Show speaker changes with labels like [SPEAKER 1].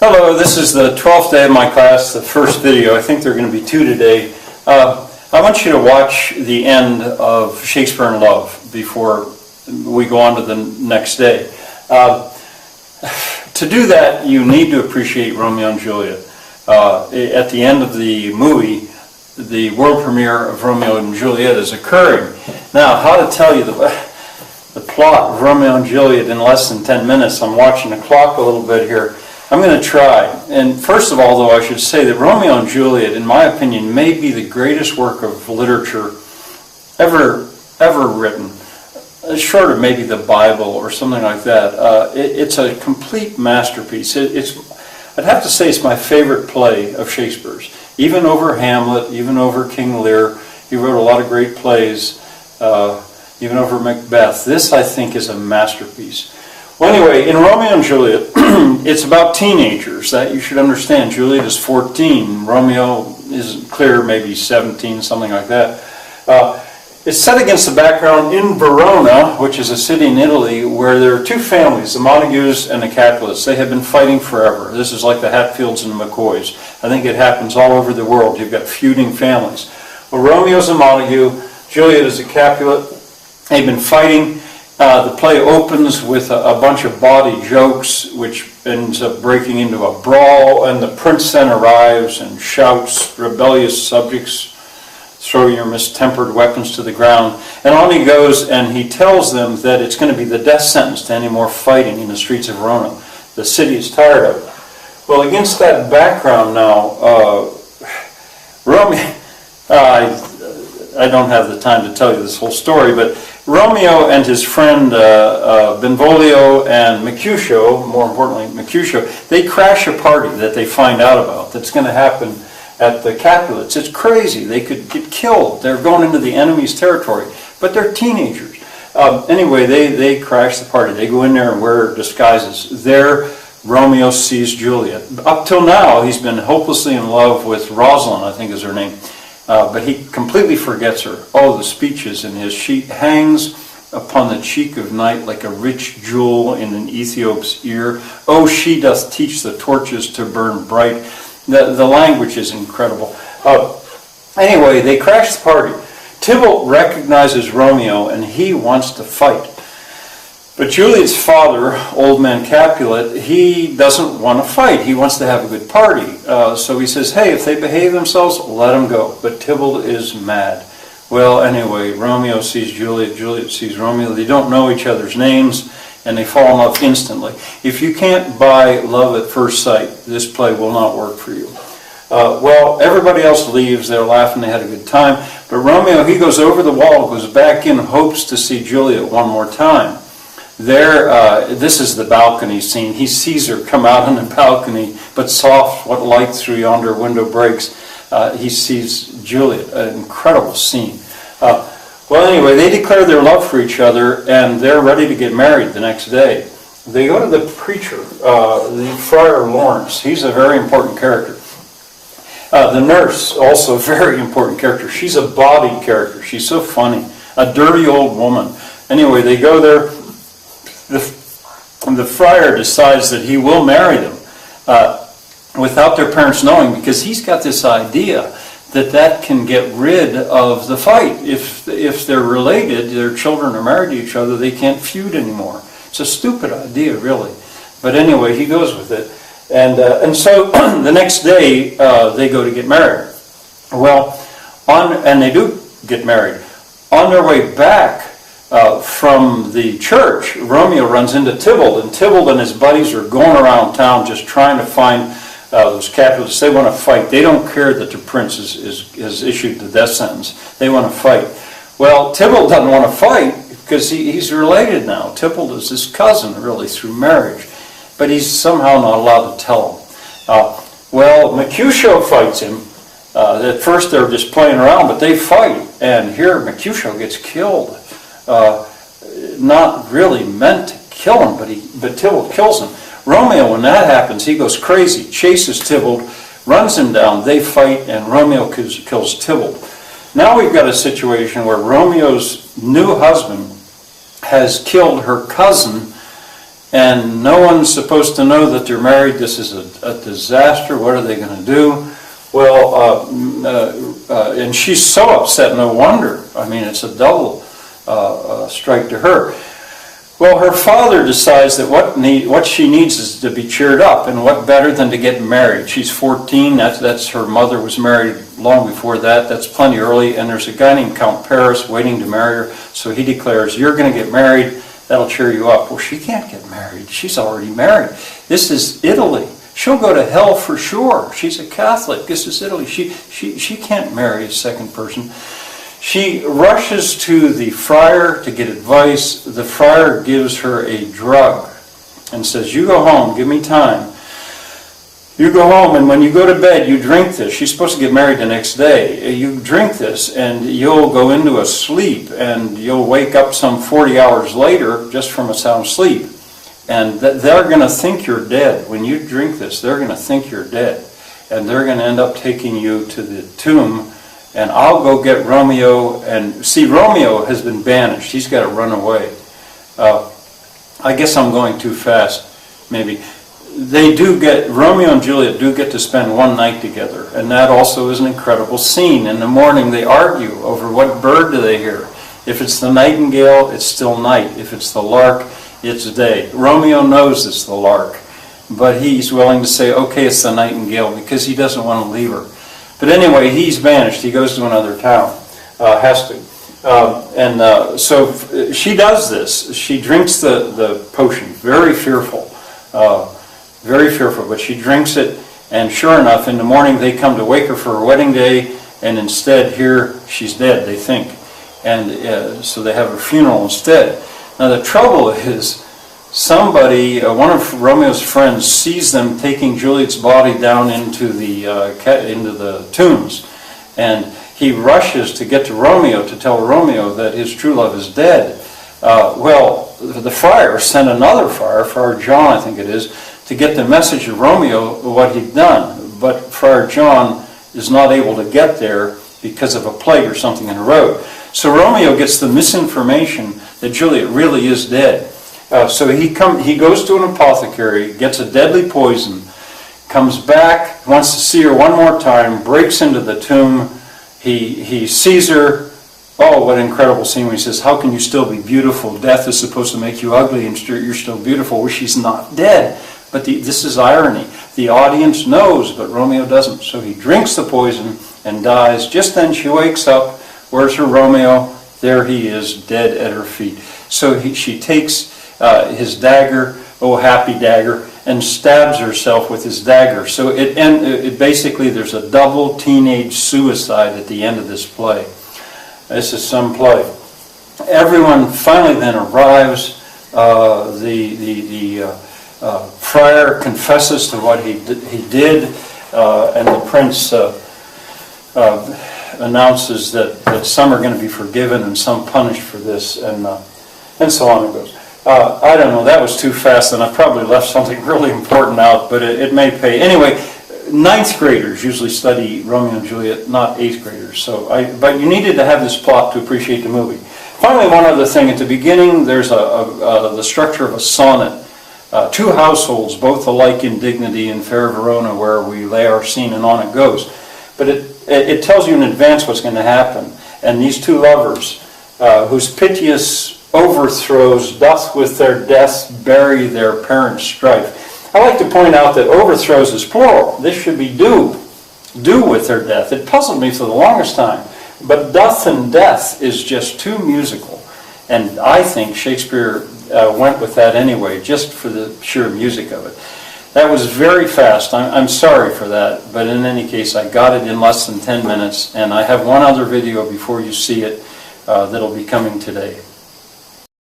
[SPEAKER 1] Hello, this is the 12th day of my class, the first video. I think there are going to be two today. I want you to watch the end of Shakespeare in Love before we go on to the next day. To do that, you need to appreciate Romeo and Juliet. At the end of the movie, the world premiere of Romeo and Juliet is occurring. Now, how to tell you the plot of Romeo and Juliet in less than 10 minutes. I'm watching the clock a little bit here. I'm going to try. And first of all, though, I should say that Romeo and Juliet, in my opinion, may be the greatest work of literature ever written. Short of maybe the Bible or something like that. It's a complete masterpiece. I'd have to say it's my favorite play of Shakespeare's. Even over Hamlet, even over King Lear. He wrote a lot of great plays. Even over Macbeth. This, I think, is a masterpiece. Well, anyway, in Romeo and Juliet, it's about teenagers. That you should understand. Juliet is 14. Romeo isn't clear, maybe 17, something like that. It's set against the background in Verona, which is a city in Italy, where there are two families, the Montagues and the Capulets. They have been fighting forever. This is like the Hatfields and the McCoys. I think it happens all over the world. You've got feuding families. Well, Romeo's a Montague. Juliet is a Capulet. They've been fighting. The play opens with a bunch of bawdy jokes, which ends up breaking into a brawl, and the prince then arrives and shouts, "Rebellious subjects, throw your mistempered weapons to the ground." And on he goes, and he tells them that it's going to be the death sentence to any more fighting in the streets of Verona. The city is tired of it. Well, against that background now, Romeo, I don't have the time to tell you this whole story, but Romeo and his friend Benvolio and Mercutio, more importantly Mercutio, they crash a party that they find out about that's going to happen at the Capulets. It's crazy. They could get killed. They're going into the enemy's territory, but they're teenagers. Anyway, they crash the party. They go in there and wear disguises. There, Romeo sees Juliet. Up till now, he's been hopelessly in love with Rosalind, I think is her name. But he completely forgets her. Oh, the speeches in his sheet hangs upon the cheek of night like a rich jewel in an Ethiop's ear. Oh, she doth teach the torches to burn bright. The language is incredible. Anyway, they crash the party. Tybalt recognizes Romeo and he wants to fight. But Juliet's father, old man Capulet, he doesn't want to fight. He wants to have a good party. So he says, hey, if they behave themselves, let them go. But Tybalt is mad. Well, anyway, Romeo sees Juliet, Juliet sees Romeo. They don't know each other's names, and they fall in love instantly. If you can't buy love at first sight, this play will not work for you. Well, everybody else leaves. They're laughing. They had a good time. But Romeo, he goes over the wall, goes back in, hopes to see Juliet one more time. There, this is the balcony scene. He sees her come out on the balcony, but soft, what light through yonder window breaks. He sees Juliet, an incredible scene. Well, anyway, they declare their love for each other, and they're ready to get married the next day. They go to the preacher, the Friar Lawrence. He's a very important character. The nurse, also a very important character. She's a bawdy character. She's so funny. A dirty old woman. Anyway, they go there. The friar decides that he will marry them without their parents knowing, because he's got this idea that can get rid of the fight. If they're related, their children are married to each other, they can't feud anymore. It's a stupid idea, really. But anyway, he goes with it. And so the next day, they go to get married. Well, and they do get married. On their way back from the church, Romeo runs into Tybalt, and Tybalt and his buddies are going around town just trying to find those Capulets. They want to fight. They don't care that the prince has issued the death sentence. They want to fight. Well, Tybalt doesn't want to fight because he's related now. Tybalt is his cousin, really, through marriage. But he's somehow not allowed to tell him. Well, Mercutio fights him. At first they're just playing around, but they fight. And here Mercutio gets killed. Not really meant to kill him, but Tybalt kills him. Romeo, when that happens, he goes crazy, chases Tybalt, runs him down, they fight, and Romeo kills Tybalt. Now we've got a situation where Romeo's new husband has killed her cousin and no one's supposed to know that they're married. This is a disaster. What are they going to do? Well, and she's so upset, no wonder. I mean, it's a double strike to her. Well, her father decides that what she needs is to be cheered up, and what better than to get married. She's 14, that's her mother was married long before that, that's plenty early, and there's a guy named Count Paris waiting to marry her, so he declares, you're going to get married, that'll cheer you up. Well, she can't get married, she's already married. This is Italy. She'll go to hell for sure. She's a Catholic, this is Italy. She can't marry a second person. She rushes to the friar to get advice. The friar gives her a drug and says, you go home, give me time. You go home, and when you go to bed, you drink this. She's supposed to get married the next day. You drink this, and you'll go into a sleep, and you'll wake up some 40 hours later just from a sound sleep. And they're going to think you're dead. When you drink this, they're going to think you're dead. And they're going to end up taking you to the tomb. And I'll go get Romeo, and see, Romeo has been banished. He's got to run away. I guess I'm going too fast, maybe. Romeo and Juliet do get to spend one night together, and that also is an incredible scene. In the morning they argue over what bird do they hear. If it's the nightingale, it's still night. If it's the lark, it's day. Romeo knows it's the lark, but he's willing to say, okay, it's the nightingale, because he doesn't want to leave her. But anyway, he's banished. He goes to another town, has to. So she does this. She drinks the potion. Very fearful. But she drinks it, and sure enough, in the morning they come to wake her for her wedding day, and instead here she's dead, they think. And so they have a funeral instead. Now the trouble is, somebody, one of Romeo's friends, sees them taking Juliet's body down into the tombs, and he rushes to get to Romeo to tell Romeo that his true love is dead. Well, the friar sent another friar, Friar John I think it is, to get the message of Romeo what he'd done, but Friar John is not able to get there because of a plague or something in the road. So Romeo gets the misinformation that Juliet really is dead. So he goes to an apothecary, gets a deadly poison, comes back, wants to see her one more time, breaks into the tomb. He sees her. Oh, what an incredible scene when he says, how can you still be beautiful? Death is supposed to make you ugly, and you're still beautiful. Well, she's not dead. But this is irony. The audience knows, but Romeo doesn't. So he drinks the poison and dies. Just then she wakes up. Where's her Romeo? There he is, dead at her feet. So she takes his dagger, oh happy dagger, and stabs herself with his dagger. So it basically, there's a double teenage suicide at the end of this play. This is some play. Everyone finally then arrives. The friar confesses to what he did, and the prince announces that some are going to be forgiven and some punished for this, and so on it goes. I don't know, that was too fast, and I probably left something really important out, but it may pay. Anyway, 9th graders usually study Romeo and Juliet, not 8th graders. But you needed to have this plot to appreciate the movie. Finally, one other thing. At the beginning, there's the structure of a sonnet. 2 households, both alike in dignity, in fair Verona, where we lay our scene, and on it goes. But it tells you in advance what's going to happen. And these 2 lovers, whose piteous overthrows doth with their deaths bury their parents' strife. I like to point out that overthrows is plural. This should be do with their death. It puzzled me for the longest time. But doth and death is just too musical. And I think Shakespeare went with that anyway, just for the sheer music of it. That was very fast. I'm sorry for that. But in any case, I got it in less than 10 minutes. And I have one other video before you see it that'll be coming today.